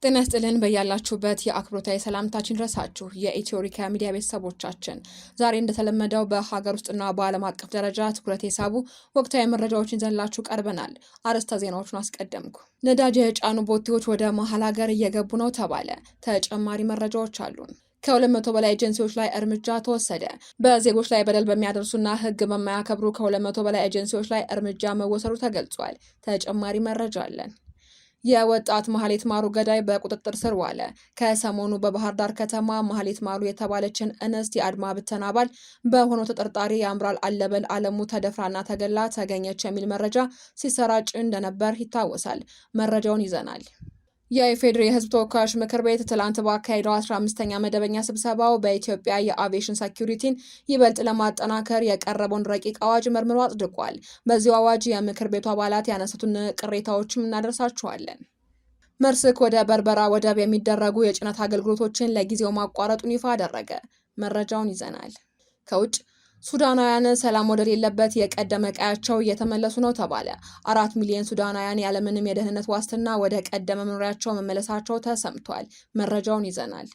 ጤና ይስጥልን በያላችሁበት የአክብሮታዊ ሰላምታችን ድረሳችሁ የኢትዮሪካ ሚዲያ ቤተሰቦቻችን ዛሬ እንደተለመደው በሀገር ውስጥና በዓለም አቀፍ ደረጃ ትኩረት የሳቡ ወቅታዊ መረጃዎችን ይዘንላችሁ ቀርበናል። አርዕስተ ዜናዎቹን አስቀደምኩ። ነዳጅ የጫኑ ቦቴዎች ወደ መሀል ሀገር እየገቡ ነው ተባለ። ተጨማሪ መረጃዎች አሉን። ከ200 በላይ ኤጀንሲዎች ላይ እርምጃ ተወሰደ። በዜጎች ላይ በደል በሚያደርሱና ሕግ በማያከብሩ ከ200 በላይ ኤጀንሲዎች ላይ እርምጃ መወሰዱ ተገልጿል። ተጨማሪ መረጃ አለን። የወጣት ማህሌት ማሩ ገዳይ በቁጥጥር ስር ዋለ። ከሰሞኑ በባህር ዳር ከተማ ማህሌት ማሩ የተባለችን እንስት የአድማ ብተና አባል በሆነው ተጠርጣሪ ያምራል አለበል አለሙ ተደፍራና ተገላ ተገኘች የሚል መረጃ ሲሰራጭ እንደነበር ይታወሳል። መረጃውን ይዘናል። የኢፌዴሪ የህዝብ ተወካዮች ምክር ቤት ትላንት ባካሄደው 15ኛ መደበኛ ስብሰባው በኢትዮጵያ የአቪዬሽን ሴኩሪቲን ይበልጥ ለማጠናከር የቀረበውን ረቂቅ አዋጅ መርምሮ አጽድቋል። በዚሁ አዋጅ የምክር ቤቱ አባላት ያነሱትን ቅሬታዎችም እናደርሳችኋለን። መርስክ ወደ በርበራ ወደብ የሚደረጉ የጭነት አገልግሎቶችን ለጊዜው ማቋረጡን ይፋ አደረገ። መረጃውን ይዘናል። ከውጭ ሱዳናውያን ሰላም ወደሌለበት የቀደመ ቀያቸው እየተመለሱ ነው ተባለ። 4 ሚሊዮን ሱዳናውያን ያለምንም የደህንነት ዋስትና ወደ ቀደመ መኖሪያቸው መመለሳቸው ተሰምቷል። መረጃውን ይዘናል።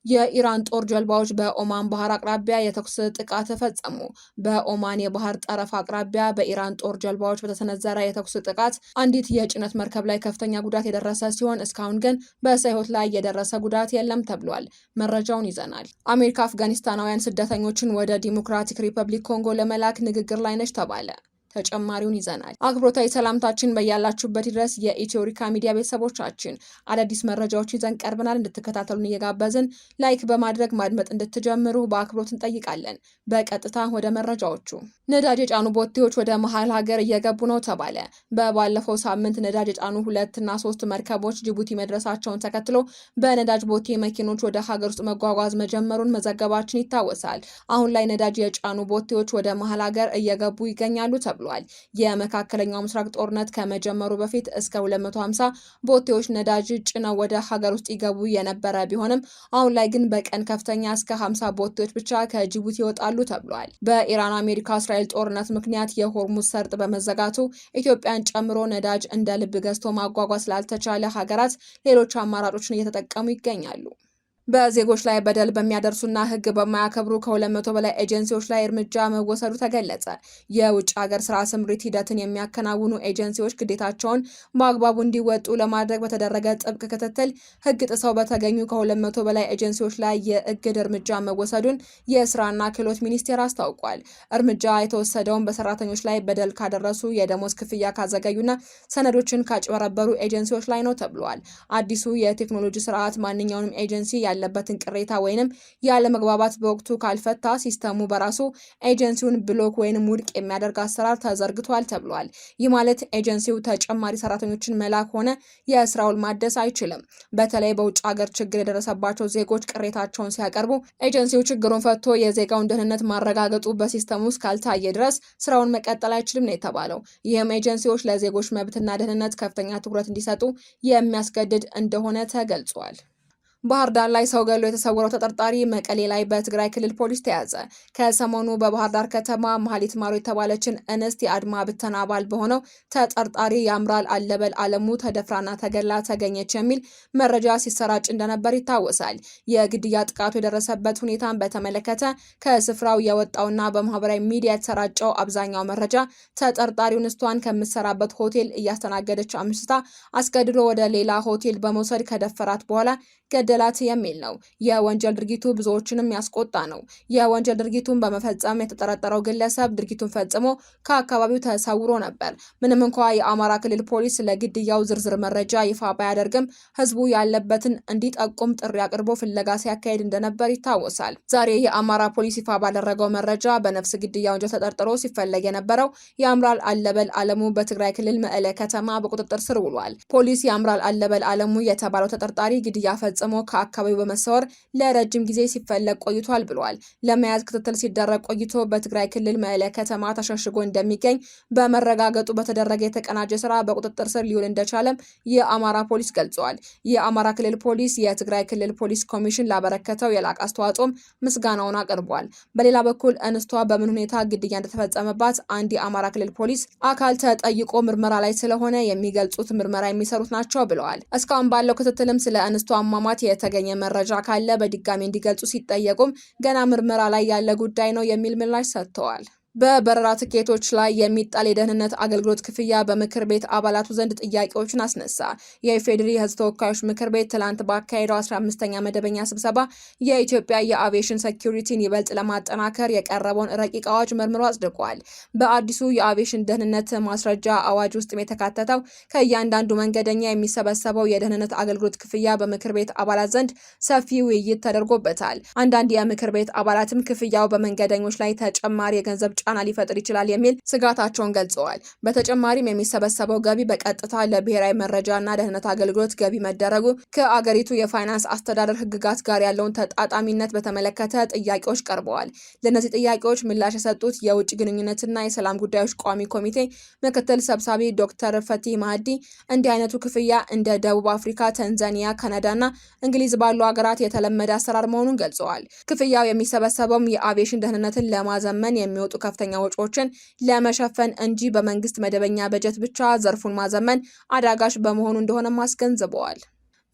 የኢራን ጦር ጀልባዎች በኦማን ባህር አቅራቢያ የተኩስ ጥቃት ፈጸሙ። በኦማን የባህር ጠረፍ አቅራቢያ በኢራን ጦር ጀልባዎች በተሰነዘረ የተኩስ ጥቃት አንዲት የጭነት መርከብ ላይ ከፍተኛ ጉዳት የደረሰ ሲሆን እስካሁን ግን በሰው ሕይወት ላይ የደረሰ ጉዳት የለም ተብሏል። መረጃውን ይዘናል። አሜሪካ አፍጋኒስታናውያን ስደተኞችን ወደ ዲሞክራቲክ ሪፐብሊክ ኮንጎ ለመላክ ንግግር ላይ ነች ተባለ። ተጨማሪውን ይዘናል። አክብሮታዊ ሰላምታችን በያላችሁበት ድረስ የኢትዮሪካ ሚዲያ ቤተሰቦቻችን አዳዲስ መረጃዎችን ይዘን ቀርበናል። እንድትከታተሉን እየጋበዝን ላይክ በማድረግ ማድመጥ እንድትጀምሩ በአክብሮት እንጠይቃለን። በቀጥታ ወደ መረጃዎቹ። ነዳጅ የጫኑ ቦቴዎች ወደ መሀል ሀገር እየገቡ ነው ተባለ። በባለፈው ሳምንት ነዳጅ የጫኑ 2 እና 3 መርከቦች ጅቡቲ መድረሳቸውን ተከትሎ በነዳጅ ቦቴ መኪኖች ወደ ሀገር ውስጥ መጓጓዝ መጀመሩን መዘገባችን ይታወሳል። አሁን ላይ ነዳጅ የጫኑ ቦቴዎች ወደ መሀል ሀገር እየገቡ ይገኛሉ ተብሏል። የመካከለኛው ምስራቅ ጦርነት ከመጀመሩ በፊት እስከ 250 ቦቴዎች ነዳጅ ጭነው ወደ ሀገር ውስጥ ይገቡ የነበረ ቢሆንም አሁን ላይ ግን በቀን ከፍተኛ እስከ 50 ቦቴዎች ብቻ ከጅቡቲ ይወጣሉ ተብሏል። በኢራን አሜሪካ እስራኤል ጦርነት ምክንያት የሆርሙዝ ሰርጥ በመዘጋቱ ኢትዮጵያን ጨምሮ ነዳጅ እንደ ልብ ገዝቶ ማጓጓዝ ስላልተቻለ ሀገራት ሌሎች አማራጮችን እየተጠቀሙ ይገኛሉ። በዜጎች ላይ በደል በሚያደርሱና ሕግ በማያከብሩ ከ200 በላይ ኤጀንሲዎች ላይ እርምጃ መወሰዱ ተገለጸ። የውጭ ሀገር ስራ ስምሪት ሂደትን የሚያከናውኑ ኤጀንሲዎች ግዴታቸውን በአግባቡ እንዲወጡ ለማድረግ በተደረገ ጥብቅ ክትትል ሕግ ጥሰው በተገኙ ከ200 በላይ ኤጀንሲዎች ላይ የእግድ እርምጃ መወሰዱን የስራና ክህሎት ሚኒስቴር አስታውቋል። እርምጃ የተወሰደውን በሰራተኞች ላይ በደል ካደረሱ፣ የደሞዝ ክፍያ ካዘገዩና ሰነዶችን ካጭበረበሩ ኤጀንሲዎች ላይ ነው ተብሏል። አዲሱ የቴክኖሎጂ ስርዓት ማንኛውንም ኤጀንሲ ያለበትን ቅሬታ ወይንም ያለ መግባባት በወቅቱ ካልፈታ ሲስተሙ በራሱ ኤጀንሲውን ብሎክ ወይንም ውድቅ የሚያደርግ አሰራር ተዘርግቷል ተብሏል። ይህ ማለት ኤጀንሲው ተጨማሪ ሰራተኞችን መላክ ሆነ የስራ ውል ማደስ አይችልም። በተለይ በውጭ ሀገር ችግር የደረሰባቸው ዜጎች ቅሬታቸውን ሲያቀርቡ ኤጀንሲው ችግሩን ፈቶ የዜጋውን ደህንነት ማረጋገጡ በሲስተሙ ውስጥ ካልታየ ድረስ ስራውን መቀጠል አይችልም ነው የተባለው። ይህም ኤጀንሲዎች ለዜጎች መብትና ደህንነት ከፍተኛ ትኩረት እንዲሰጡ የሚያስገድድ እንደሆነ ተገልጿል። ባህር ዳር ላይ ሰው ገሎ የተሰወረው ተጠርጣሪ መቀሌ ላይ በትግራይ ክልል ፖሊስ ተያዘ። ከሰሞኑ በባህር ዳር ከተማ ማህሌት ማሩ የተባለችን እንስት የአድማ ብተና አባል በሆነው ተጠርጣሪ ያምራል አለበል አለሙ ተደፍራና ተገላ ተገኘች የሚል መረጃ ሲሰራጭ እንደነበር ይታወሳል። የግድያ ጥቃቱ የደረሰበት ሁኔታን በተመለከተ ከስፍራው የወጣውና በማህበራዊ ሚዲያ የተሰራጨው አብዛኛው መረጃ ተጠርጣሪው እንስቷን ከምትሰራበት ሆቴል እያስተናገደች አምሽታ አስገድዶ ወደ ሌላ ሆቴል በመውሰድ ከደፈራት በኋላ ገደላት የሚል ነው። የወንጀል ድርጊቱ ብዙዎችንም ያስቆጣ ነው። የወንጀል ድርጊቱን በመፈጸም የተጠረጠረው ግለሰብ ድርጊቱን ፈጽሞ ከአካባቢው ተሰውሮ ነበር። ምንም እንኳ የአማራ ክልል ፖሊስ ለግድያው ዝርዝር መረጃ ይፋ ባያደርግም ህዝቡ ያለበትን እንዲጠቁም ጥሪ አቅርቦ ፍለጋ ሲያካሄድ እንደነበር ይታወሳል። ዛሬ የአማራ ፖሊስ ይፋ ባደረገው መረጃ በነፍስ ግድያ ወንጀል ተጠርጥሮ ሲፈለግ የነበረው ያምራል አለበል አለሙ በትግራይ ክልል መቀለ ከተማ በቁጥጥር ስር ውሏል። ፖሊስ ያምራል አለበል አለሙ የተባለው ተጠርጣሪ ግድያ ፈጽሞ ከአካባቢው በመሰወር ለረጅም ጊዜ ሲፈለግ ቆይቷል ብሏል። ለመያዝ ክትትል ሲደረግ ቆይቶ በትግራይ ክልል መቀለ ከተማ ተሸሽጎ እንደሚገኝ በመረጋገጡ በተደረገ የተቀናጀ ስራ በቁጥጥር ስር ሊውል እንደቻለም የአማራ ፖሊስ ገልጿል። የአማራ ክልል ፖሊስ የትግራይ ክልል ፖሊስ ኮሚሽን ላበረከተው የላቀ አስተዋጽኦም ምስጋናውን አቅርቧል። በሌላ በኩል እንስቷ በምን ሁኔታ ግድያ እንደተፈጸመባት አንድ የአማራ ክልል ፖሊስ አካል ተጠይቆ ምርመራ ላይ ስለሆነ የሚገልጹት ምርመራ የሚሰሩት ናቸው ብለዋል። እስካሁን ባለው ክትትልም ስለ እንስቷ አሟሟት የተገኘ መረጃ ካለ በድጋሚ እንዲገልጹ ሲጠየቁም ገና ምርመራ ላይ ያለ ጉዳይ ነው የሚል ምላሽ ሰጥተዋል። በበረራ ትኬቶች ላይ የሚጣል የደህንነት አገልግሎት ክፍያ በምክር ቤት አባላቱ ዘንድ ጥያቄዎችን አስነሳ። የኢፌዴሪ ሕዝብ ተወካዮች ምክር ቤት ትላንት ባካሄደው 15ኛ መደበኛ ስብሰባ የኢትዮጵያ የአቪዬሽን ሴኩሪቲን ይበልጥ ለማጠናከር የቀረበውን ረቂቅ አዋጅ መርምሮ አጽድቋል። በአዲሱ የአቪዬሽን ደህንነት ማስረጃ አዋጅ ውስጥ የተካተተው ከእያንዳንዱ መንገደኛ የሚሰበሰበው የደህንነት አገልግሎት ክፍያ በምክር ቤት አባላት ዘንድ ሰፊ ውይይት ተደርጎበታል። አንዳንድ የምክር ቤት አባላትም ክፍያው በመንገደኞች ላይ ተጨማሪ የገንዘብ ጫና ሊፈጥር ይችላል የሚል ስጋታቸውን ገልጸዋል። በተጨማሪም የሚሰበሰበው ገቢ በቀጥታ ለብሔራዊ መረጃና ደህንነት አገልግሎት ገቢ መደረጉ ከአገሪቱ የፋይናንስ አስተዳደር ሕግጋት ጋር ያለውን ተጣጣሚነት በተመለከተ ጥያቄዎች ቀርበዋል። ለእነዚህ ጥያቄዎች ምላሽ የሰጡት የውጭ ግንኙነትና የሰላም ጉዳዮች ቋሚ ኮሚቴ ምክትል ሰብሳቢ ዶክተር ፈቲህ ማህዲ እንዲህ አይነቱ ክፍያ እንደ ደቡብ አፍሪካ፣ ታንዛኒያ፣ ካናዳና እንግሊዝ ባሉ ሀገራት የተለመደ አሰራር መሆኑን ገልጸዋል። ክፍያው የሚሰበሰበውም የአቪዬሽን ደህንነትን ለማዘመን የሚወጡ ከፍተኛ ወጪዎችን ለመሸፈን እንጂ በመንግስት መደበኛ በጀት ብቻ ዘርፉን ማዘመን አዳጋች በመሆኑ እንደሆነም አስገንዝበዋል።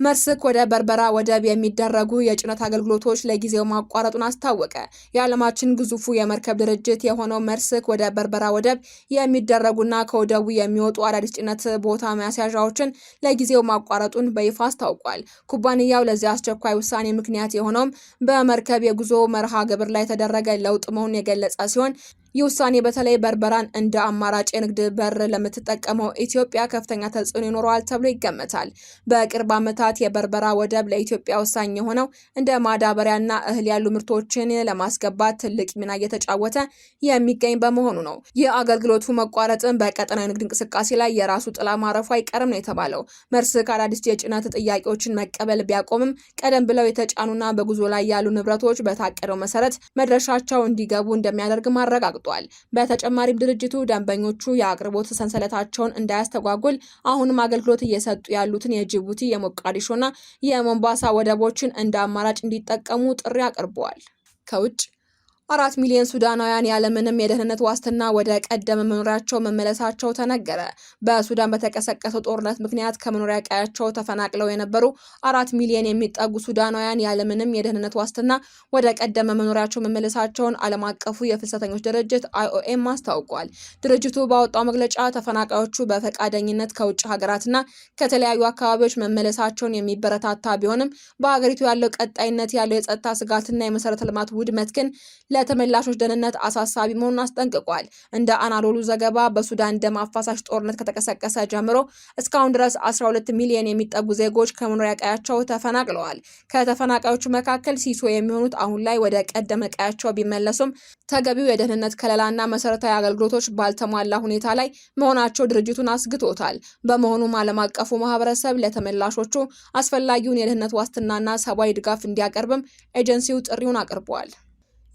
መርስክ ወደ በርበራ ወደብ የሚደረጉ የጭነት አገልግሎቶች ለጊዜው ማቋረጡን አስታወቀ። የዓለማችን ግዙፉ የመርከብ ድርጅት የሆነው መርስክ ወደ በርበራ ወደብ የሚደረጉና ከወደቡ የሚወጡ አዳዲስ ጭነት ቦታ ማስያዣዎችን ለጊዜው ማቋረጡን በይፋ አስታውቋል። ኩባንያው ለዚህ አስቸኳይ ውሳኔ ምክንያት የሆነውም በመርከብ የጉዞ መርሃ ግብር ላይ የተደረገ ለውጥ መሆኑን የገለጸ ሲሆን ይህ ውሳኔ በተለይ በርበራን እንደ አማራጭ የንግድ በር ለምትጠቀመው ኢትዮጵያ ከፍተኛ ተጽዕኖ ይኖረዋል ተብሎ ይገመታል። በቅርብ ዓመታት የበርበራ ወደብ ለኢትዮጵያ ወሳኝ የሆነው እንደ ማዳበሪያና እህል ያሉ ምርቶችን ለማስገባት ትልቅ ሚና እየተጫወተ የሚገኝ በመሆኑ ነው። የአገልግሎቱ መቋረጥን በቀጠናዊ ንግድ እንቅስቃሴ ላይ የራሱ ጥላ ማረፉ አይቀርም ነው የተባለው። መርስክ አዳዲስ የጭነት ጥያቄዎችን መቀበል ቢያቆምም ቀደም ብለው የተጫኑና በጉዞ ላይ ያሉ ንብረቶች በታቀደው መሰረት መድረሻቸው እንዲገቡ እንደሚያደርግ ማረጋግጧል። በተጨማሪም ድርጅቱ ደንበኞቹ የአቅርቦት ሰንሰለታቸውን እንዳያስተጓጉል አሁንም አገልግሎት እየሰጡ ያሉትን የጅቡቲ፣ የሞቃዲሾና የሞምባሳ ወደቦችን እንደ አማራጭ እንዲጠቀሙ ጥሪ አቅርበዋል። ከውጭ 4 ሚሊዮን ሱዳናውያን ያለምንም የደህንነት ዋስትና ወደ ቀደመ መኖሪያቸው መመለሳቸው ተነገረ። በሱዳን በተቀሰቀሰው ጦርነት ምክንያት ከመኖሪያ ቀያቸው ተፈናቅለው የነበሩ 4 ሚሊዮን የሚጠጉ ሱዳናውያን ያለምንም የደህንነት ዋስትና ወደ ቀደመ መኖሪያቸው መመለሳቸውን ዓለም አቀፉ የፍልሰተኞች ድርጅት IOM አስታውቋል። ድርጅቱ ባወጣው መግለጫ ተፈናቃዮቹ በፈቃደኝነት ከውጭ ሀገራትና ከተለያዩ አካባቢዎች መመለሳቸውን የሚበረታታ ቢሆንም በሀገሪቱ ያለው ቀጣይነት ያለው የጸጥታ ስጋትና የመሰረተ ልማት ውድመት ግን ለተመላሾች ደህንነት አሳሳቢ መሆኑን አስጠንቅቋል። እንደ አናዶሉ ዘገባ በሱዳን ደም አፋሳሽ ጦርነት ከተቀሰቀሰ ጀምሮ እስካሁን ድረስ 12 ሚሊዮን የሚጠጉ ዜጎች ከመኖሪያ ቀያቸው ተፈናቅለዋል። ከተፈናቃዮቹ መካከል ሲሶ የሚሆኑት አሁን ላይ ወደ ቀደመ ቀያቸው ቢመለሱም ተገቢው የደህንነት ከለላና መሰረታዊ አገልግሎቶች ባልተሟላ ሁኔታ ላይ መሆናቸው ድርጅቱን አስግቶታል። በመሆኑም ዓለም አቀፉ ማህበረሰብ ለተመላሾቹ አስፈላጊውን የደህንነት ዋስትናና ሰብአዊ ድጋፍ እንዲያቀርብም ኤጀንሲው ጥሪውን አቅርቧል።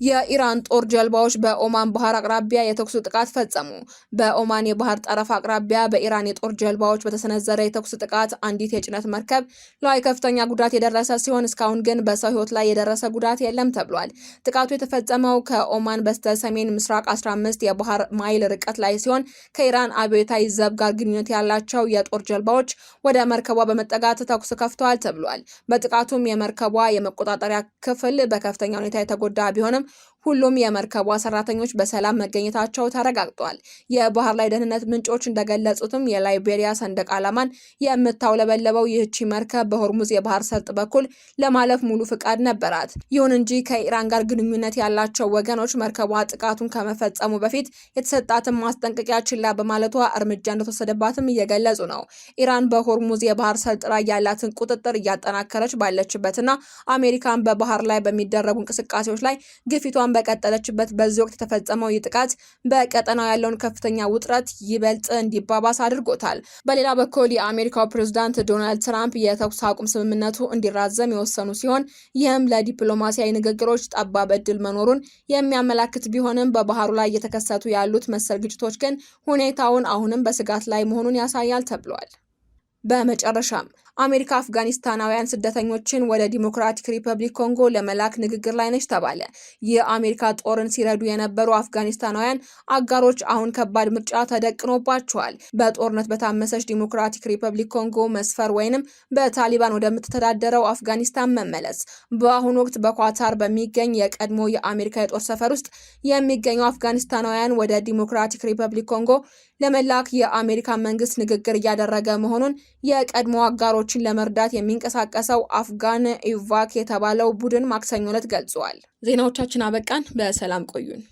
የኢራን ጦር ጀልባዎች በኦማን ባህር አቅራቢያ የተኩስ ጥቃት ፈጸሙ። በኦማን የባህር ጠረፍ አቅራቢያ በኢራን የጦር ጀልባዎች በተሰነዘረ የተኩስ ጥቃት አንዲት የጭነት መርከብ ላይ ከፍተኛ ጉዳት የደረሰ ሲሆን እስካሁን ግን በሰው ሕይወት ላይ የደረሰ ጉዳት የለም ተብሏል። ጥቃቱ የተፈጸመው ከኦማን በስተ ሰሜን ምስራቅ 15 የባህር ማይል ርቀት ላይ ሲሆን ከኢራን አብዮታዊ ዘብ ጋር ግንኙነት ያላቸው የጦር ጀልባዎች ወደ መርከቧ በመጠጋት ተኩስ ከፍተዋል ተብሏል። በጥቃቱም የመርከቧ የመቆጣጠሪያ ክፍል በከፍተኛ ሁኔታ የተጎዳ ቢሆንም ሁሉም የመርከቧ ሰራተኞች በሰላም መገኘታቸው ተረጋግጧል። የባህር ላይ ደህንነት ምንጮች እንደገለጹትም የላይቤሪያ ሰንደቅ ዓላማን የምታውለበለበው ይህቺ መርከብ በሆርሙዝ የባህር ሰርጥ በኩል ለማለፍ ሙሉ ፍቃድ ነበራት። ይሁን እንጂ ከኢራን ጋር ግንኙነት ያላቸው ወገኖች መርከቧ ጥቃቱን ከመፈጸሙ በፊት የተሰጣትን ማስጠንቀቂያ ችላ በማለቷ እርምጃ እንደተወሰደባትም እየገለጹ ነው። ኢራን በሆርሙዝ የባህር ሰርጥ ላይ ያላትን ቁጥጥር እያጠናከረች ባለችበትና አሜሪካን በባህር ላይ በሚደረጉ እንቅስቃሴዎች ላይ ግፊቷን በቀጠለችበት በዚህ ወቅት የተፈጸመው ጥቃት በቀጠናው ያለውን ከፍተኛ ውጥረት ይበልጥ እንዲባባስ አድርጎታል። በሌላ በኩል የአሜሪካው ፕሬዝዳንት ዶናልድ ትራምፕ የተኩስ አቁም ስምምነቱ እንዲራዘም የወሰኑ ሲሆን ይህም ለዲፕሎማሲያዊ ንግግሮች ጠባብ እድል መኖሩን የሚያመላክት ቢሆንም በባህሩ ላይ እየተከሰቱ ያሉት መሰል ግጭቶች ግን ሁኔታውን አሁንም በስጋት ላይ መሆኑን ያሳያል ተብሏል። በመጨረሻም አሜሪካ አፍጋኒስታናውያን ስደተኞችን ወደ ዲሞክራቲክ ሪፐብሊክ ኮንጎ ለመላክ ንግግር ላይ ነች ተባለ። የአሜሪካ ጦርን ሲረዱ የነበሩ አፍጋኒስታናውያን አጋሮች አሁን ከባድ ምርጫ ተደቅኖባቸዋል። በጦርነት በታመሰች ዲሞክራቲክ ሪፐብሊክ ኮንጎ መስፈር ወይንም በታሊባን ወደምትተዳደረው አፍጋኒስታን መመለስ። በአሁኑ ወቅት በኳታር በሚገኝ የቀድሞ የአሜሪካ የጦር ሰፈር ውስጥ የሚገኙ አፍጋኒስታናውያን ወደ ዲሞክራቲክ ሪፐብሊክ ኮንጎ ለመላክ የአሜሪካ መንግስት ንግግር እያደረገ መሆኑን የቀድሞ አጋሮችን ለመርዳት የሚንቀሳቀሰው አፍጋን ኢቫክ የተባለው ቡድን ማክሰኞ ዕለት ገልጿል። ዜናዎቻችን አበቃን። በሰላም ቆዩን።